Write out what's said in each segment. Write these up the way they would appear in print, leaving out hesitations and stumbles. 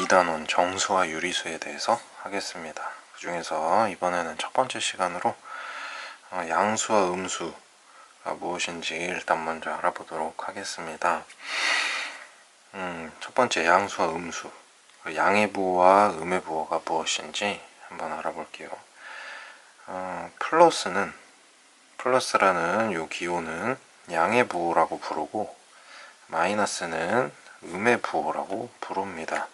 2단원 정수와 유리수에 대해서 하겠습니다. 그 중에서 이번에는 첫 번째 시간으로 양수와 음수가 무엇인지 일단 먼저 알아보도록 하겠습니다. 첫 번째 양수와 음수, 양의 부호와 음의 부호가 무엇인지 한번 알아볼게요. 플러스라는 요 기호는 양의 부호라고 부르고 마이너스는 음의 부호라고 부릅니다.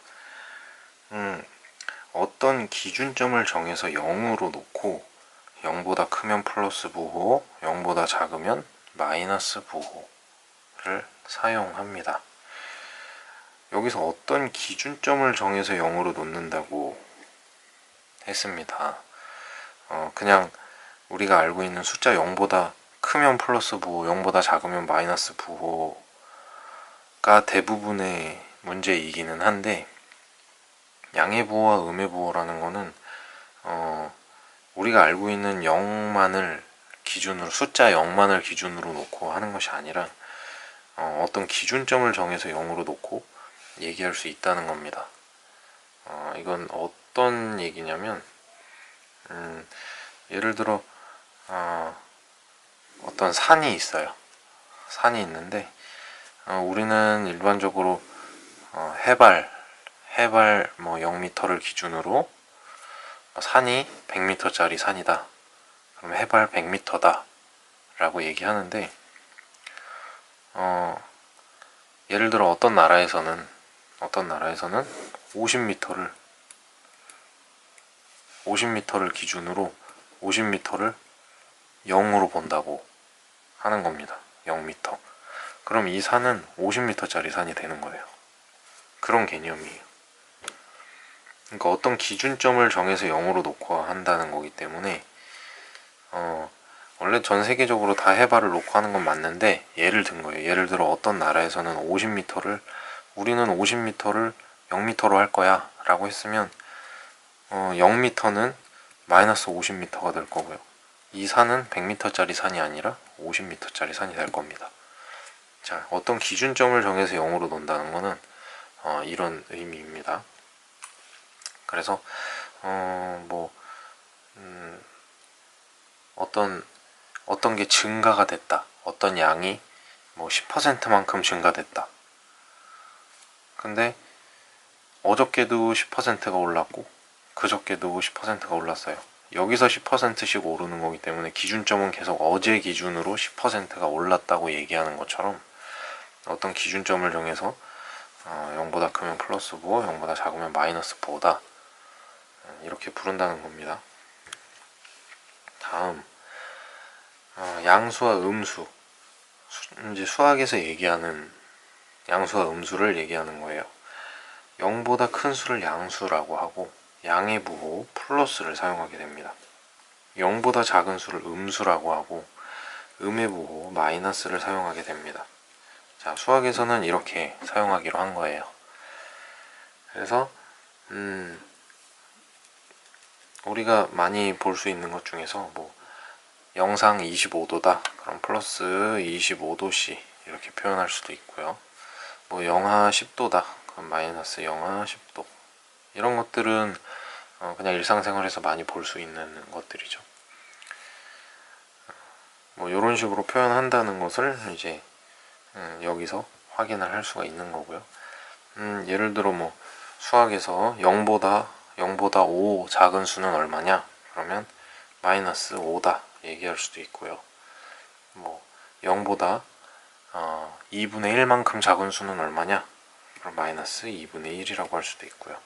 어떤 기준점을 정해서 0으로 놓고 0보다 크면 플러스 부호, 0보다 작으면 마이너스 부호를 사용합니다. 여기서 어떤 기준점을 정해서 0으로 놓는다고 했습니다. 그냥 우리가 알고 있는 숫자 0보다 크면 플러스 부호, 0보다 작으면 마이너스 부호가 대부분의 문제이기는 한데, 양의 부호와 음의 부호라는 거는 우리가 알고 있는 0만을 기준으로, 숫자 0만을 기준으로 놓고 하는 것이 아니라 어떤 기준점을 정해서 0으로 놓고 얘기할 수 있다는 겁니다. 이건 어떤 얘기냐면, 예를 들어 어떤 산이 있어요. 산이 있는데 우리는 일반적으로 해발 0m를 기준으로 산이 100m짜리 산이다. 그럼 해발 100m다 라고 얘기하는데, 예를 들어 어떤 나라에서는 50m를 기준으로 50m를 0으로 본다고 하는 겁니다. 0m. 그럼 이 산은 50m짜리 산이 되는 거예요. 그런 개념이에요. 그러니까 어떤 기준점을 정해서 0으로 놓고 한다는 거기 때문에 원래 전 세계적으로 다 해발을 놓고 하는 건 맞는데, 예를 든 거예요. 예를 들어 어떤 나라에서는 50m를, 우리는 50m를 0m로 할 거야 라고 했으면 0m는 마이너스 50m가 될 거고요. 이 산은 100m짜리 산이 아니라 50m짜리 산이 될 겁니다. 자, 어떤 기준점을 정해서 0으로 놓는다는 거는 이런 의미입니다. 그래서 어떤 게 증가가 됐다, 어떤 양이 10%만큼 증가됐다. 근데 어저께도 10%가 올랐고 그저께도 10%가 올랐어요. 여기서 10%씩 오르는 거기 때문에 기준점은 계속 어제 기준으로 10%가 올랐다고 얘기하는 것처럼, 어떤 기준점을 정해서 0보다 크면 플러스 부호, 0보다 작으면 마이너스 부호다, 이렇게 부른다는 겁니다. 다음, 양수와 음수. 이제 수학에서 얘기하는 양수와 음수를 얘기하는 거예요. 0보다 큰 수를 양수라고 하고 양의 부호 플러스를 사용하게 됩니다. 0보다 작은 수를 음수라고 하고 음의 부호 마이너스를 사용하게 됩니다. 자, 수학에서는 이렇게 사용하기로 한 거예요. 그래서 우리가 많이 볼 수 있는 것 중에서 영상 25도다 그럼 플러스 25도씨 이렇게 표현할 수도 있고요. 영하 10도다 그럼 마이너스 영하 10도, 이런 것들은 그냥 일상생활에서 많이 볼 수 있는 것들이죠. 이런 식으로 표현한다는 것을 이제 여기서 확인을 할 수가 있는 거고요. 예를 들어 수학에서 0보다 5 작은 수는 얼마냐? 그러면 마이너스 5다 얘기할 수도 있고요. 0보다 2분의 1만큼 작은 수는 얼마냐? 그럼 마이너스 2분의 1이라고 할 수도 있고요.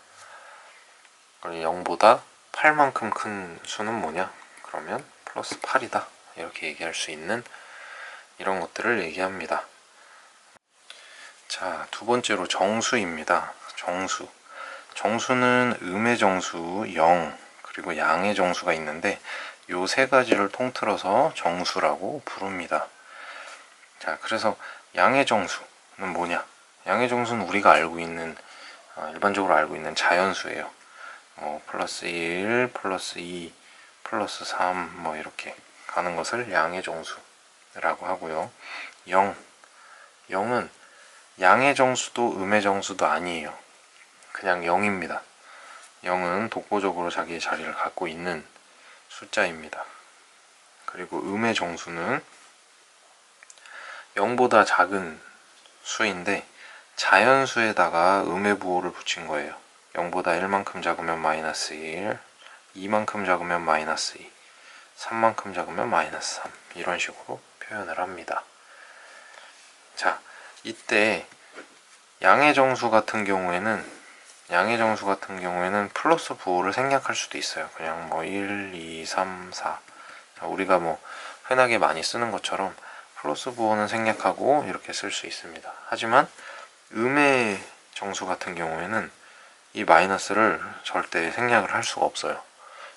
그럼 0보다 8만큼 큰 수는 뭐냐? 그러면 플러스 8이다 이렇게 얘기할 수 있는 이런 것들을 얘기합니다. 자, 두 번째로 정수입니다. 정수는 음의 정수 0 그리고 양의 정수가 있는데, 요 세 가지를 통틀어서 정수라고 부릅니다. 자, 그래서 양의 정수는 뭐냐? 양의 정수는 우리가 알고 있는 일반적으로 알고 있는 자연수예요. 플러스 1, 플러스 2, 플러스 3 이렇게 가는 것을 양의 정수라고 하고요. 0은 양의 정수도 음의 정수도 아니에요. 그냥 0입니다. 0은 독보적으로 자기의 자리를 갖고 있는 숫자입니다. 그리고 음의 정수는 0보다 작은 수인데 자연수에다가 음의 부호를 붙인 거예요. 0보다 1만큼 작으면 마이너스 1, 2만큼 작으면 마이너스 2, 3만큼 작으면 마이너스 3 이런 식으로 표현을 합니다. 자, 이때 양의 정수 같은 경우에는 플러스 부호를 생략할 수도 있어요. 그냥 뭐 1, 2, 3, 4 자, 우리가 뭐 흔하게 많이 쓰는 것처럼 플러스 부호는 생략하고 이렇게 쓸 수 있습니다. 하지만 음의 정수 같은 경우에는 이 마이너스를 절대 생략을 할 수가 없어요.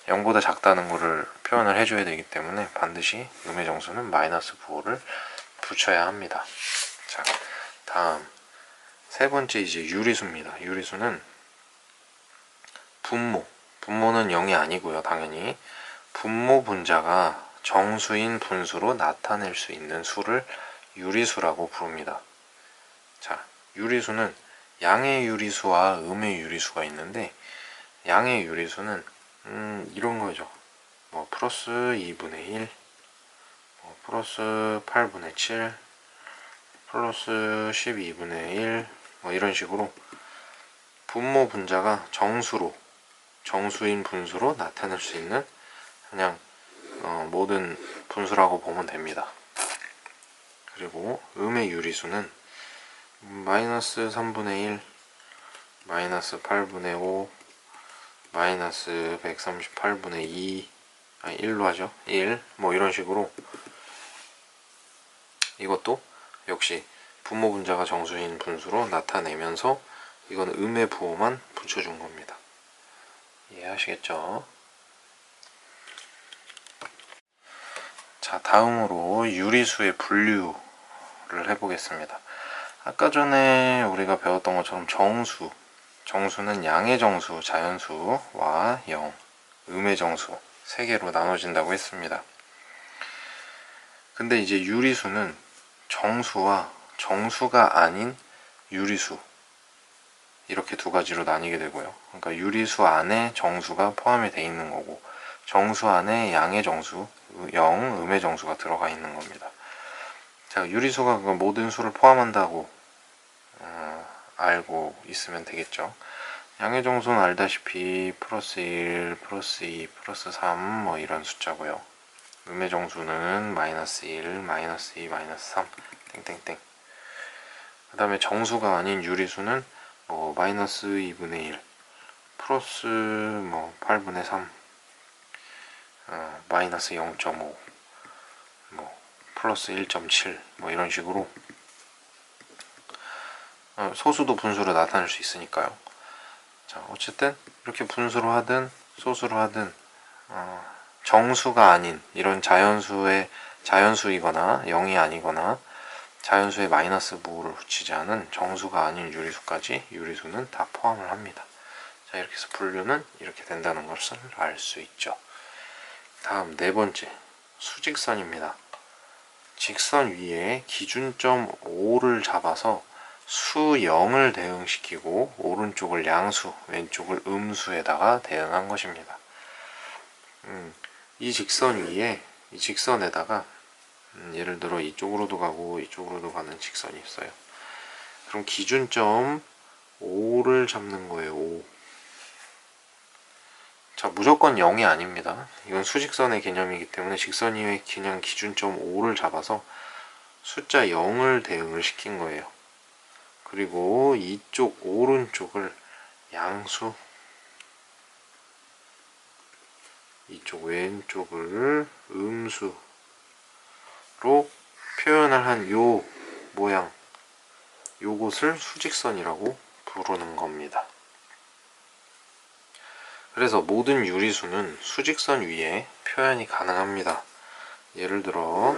0보다 작다는 것을 표현을 해줘야 되기 때문에 반드시 음의 정수는 마이너스 부호를 붙여야 합니다. 자, 다음 세 번째 이제 유리수입니다. 유리수는 분모는 0이 아니고요. 당연히 분모 분자가 정수인 분수로 나타낼 수 있는 수를 유리수라고 부릅니다. 자, 유리수는 양의 유리수와 음의 유리수가 있는데 양의 유리수는 이런 거죠. 뭐 플러스 2분의 1, 뭐 플러스 8분의 7, 플러스 12분의 1, 뭐 이런 식으로 분모 분자가 정수인 분수로 나타낼 수 있는 그냥 모든 분수라고 보면 됩니다. 그리고 음의 유리수는 마이너스 3분의 1, 마이너스 8분의 5, 마이너스 138분의 2, 1로 하죠. 1, 뭐 이런 식으로 이것도 역시 분모 분자가 정수인 분수로 나타내면서 이건 음의 부호만 붙여준 겁니다. 이해하시겠죠? 자, 다음으로 유리수의 분류를 해보겠습니다. 아까 전에 우리가 배웠던 것처럼 정수는 양의 정수, 자연수와 0, 음의 정수 세 개로 나눠진다고 했습니다. 근데 이제 유리수는 정수와 정수가 아닌 유리수 이렇게 두 가지로 나뉘게 되고요. 그러니까 유리수 안에 정수가 포함이 되어 있는 거고 정수 안에 양의 정수, 0, 음의 정수가 들어가 있는 겁니다. 자, 유리수가 모든 수를 포함한다고 알고 있으면 되겠죠. 양의 정수는 알다시피 플러스 1, 플러스 2, 플러스 3 뭐 이런 숫자고요. 음의 정수는 마이너스 1, 마이너스 2, 마이너스 3 땡땡땡. 그 다음에 정수가 아닌 유리수는 뭐 마이너스 2분의 1, 플러스 뭐 8분의 3, 마이너스 0.5, 뭐 플러스 1.7 뭐 이런 식으로 소수도 분수로 나타낼 수 있으니까요. 자, 어쨌든 이렇게 분수로 하든 소수로 하든 정수가 아닌 이런 자연수이거나 0이 아니거나 자연수에 마이너스 부호를 붙이지 않은 정수가 아닌 유리수까지 유리수는 다 포함을 합니다. 자, 이렇게 해서 분류는 이렇게 된다는 것을 알 수 있죠. 다음 네 번째, 수직선입니다. 직선 위에 기준점 O를 잡아서 수 0을 대응시키고 오른쪽을 양수, 왼쪽을 음수에다가 대응한 것입니다. 이 직선에다가 예를 들어 이쪽으로도 가고 이쪽으로도 가는 직선이 있어요. 그럼 기준점 O를 잡는 거예요. O. 자, 무조건 0이 아닙니다. 이건 수직선의 개념이기 때문에 직선 위에 그냥 기준점 O를 잡아서 숫자 0을 대응을 시킨 거예요. 그리고 이쪽 오른쪽을 양수, 이쪽 왼쪽을 음수로 표현을 한 요 모양, 요것을 수직선이라고 부르는 겁니다. 그래서 모든 유리수는 수직선 위에 표현이 가능합니다. 예를 들어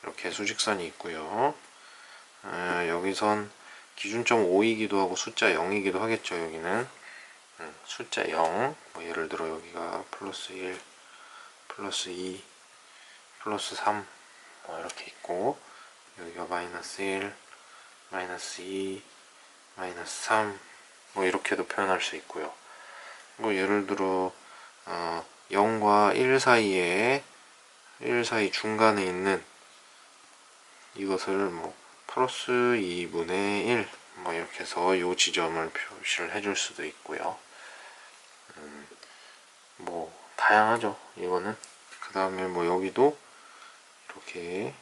이렇게 수직선이 있고요. 여기선 기준점 5이기도 하고 숫자 0이기도 하겠죠. 여기는 숫자 0, 뭐 예를 들어 여기가 플러스 1, 플러스 2, 플러스 3 뭐 이렇게 있고 여기가 마이너스 1, 마이너스 2, 마이너스 3 뭐 이렇게도 표현할 수 있고요. 뭐 예를 들어 0과 1 사이에 1 사이 중간에 있는 이것을 뭐 플러스 2분의 1 뭐 이렇게 해서 이 지점을 표시를 해줄 수도 있고요. 뭐 다양하죠. 이거는 그 다음에 뭐 여기도 이렇게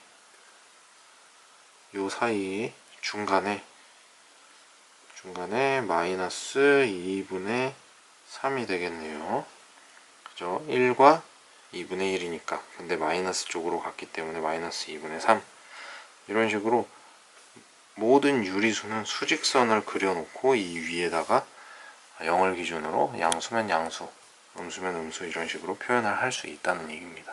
요 사이 중간에 마이너스 2분의 3이 되겠네요. 그죠? 1과 2분의 1이니까. 근데 마이너스 쪽으로 갔기 때문에 마이너스 2분의 3. 이런 식으로 모든 유리수는 수직선을 그려놓고 이 위에다가 0을 기준으로 양수면 양수, 음수면 음수 이런 식으로 표현을 할 수 있다는 얘기입니다.